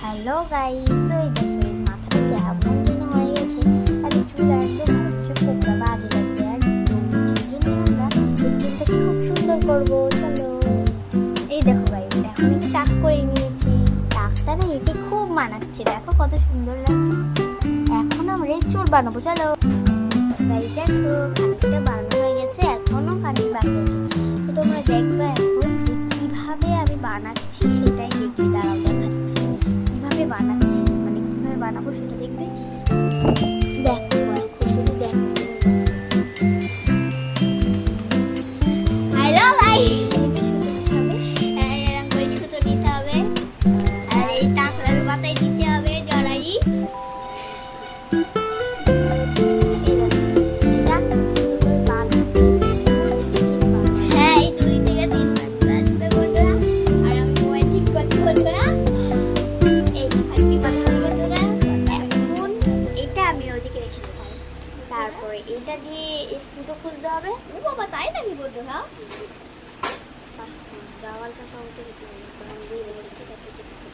Hello guys, তো এই দেখো এই মাথাটা কেমন যেন হয়ে গেছে। আর এই চুল একদম ভালোবাসে কোকড়া বাজে লাগবে একদম। সেই জন্য আমরা এই চুলটাকে খুব সুন্দর করবো। চলো, এই দেখো গাইস, এখন একটু টাক করে নিয়েছি। টাকটা না একে খুব মানাচ্ছে, দেখো কত সুন্দর লাগছে। এখন আমরা এই চুল বানাবো। চলো গাইস, দেখো খানিকটা বানানো হয়ে গেছে, এখনো খানিক বাকি আছে। তো তোমরা দেখবে এখন কিভাবে আমি বানাচ্ছি, সেটাই দেখবে। দাঁড়াও দেখাচ্ছি কিভাবে বানাচ্ছি, মানে কিভাবে বানাবো সেটা দেখবে। দেখো এখন শুধু দেখো। হ্যালো গাইস, এরকম করে সুতো দিতে হবে আর এই টাকলার মাথায় দিতে হবে জড়াই। তারপরে এটা দিয়ে এই ফুটো খুলতে হবে। ও বাবা, তাই নাকি বন্ধুরা? যাওয়ার কথা উঠে গেছে, ঠিক আছে ঠিক আছে।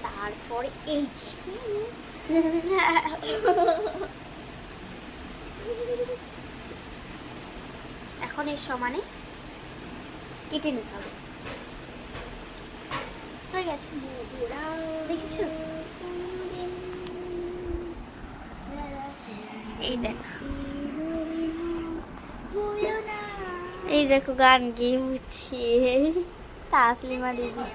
তারপরে এই যে এখন এর সমানে কেটে নিতে হবে। হয়ে গেছে, দেখেছো? এই দেখো, এই দেখো গান গিয়ে হচ্ছে তাসলিমা দিদি।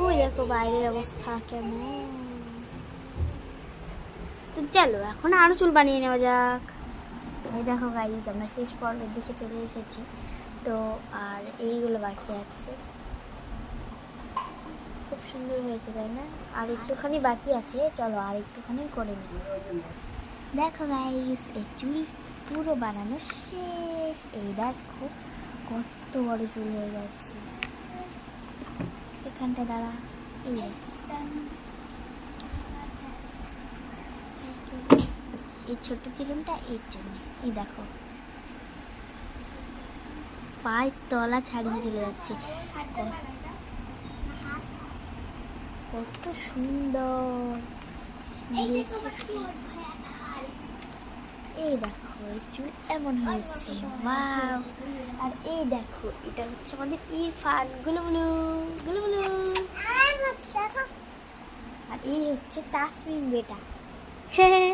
ওই দেখো বাইরের অবস্থা কেমন। তো চলো এখন আরো চুল বানিয়ে নেওয়া যাক। এই দেখো গাইজ, আমরা শেষ পর্বের দিকে চলে এসেছি। তো আর এইগুলো বাকি আছে। খুব সুন্দর হয়েছে তাই না? আর একটুখানি বাকি আছে, চলো আর একটুখানি করে নিই। দেখো গাইস, এই চুল পুরো বানানো শেষ। এই দেখো কত বড় চুল হয়ে যাচ্ছে এখানটা। দাঁড়া, এই ছোট্ট চিলুনটা এর জন্য। এই দেখো পায়ের তলা ছাড়িয়ে চলে যাচ্ছে, কত সুন্দর। এই দেখো এই চুল এমন হয়েছে, ওয়াও। আর এই দেখো এটা হচ্ছে আমাদের ইরফান, গুলুগুলু গুলুগুলু। আর এই হচ্ছে তাসমিম বেটা। হ্যাঁ।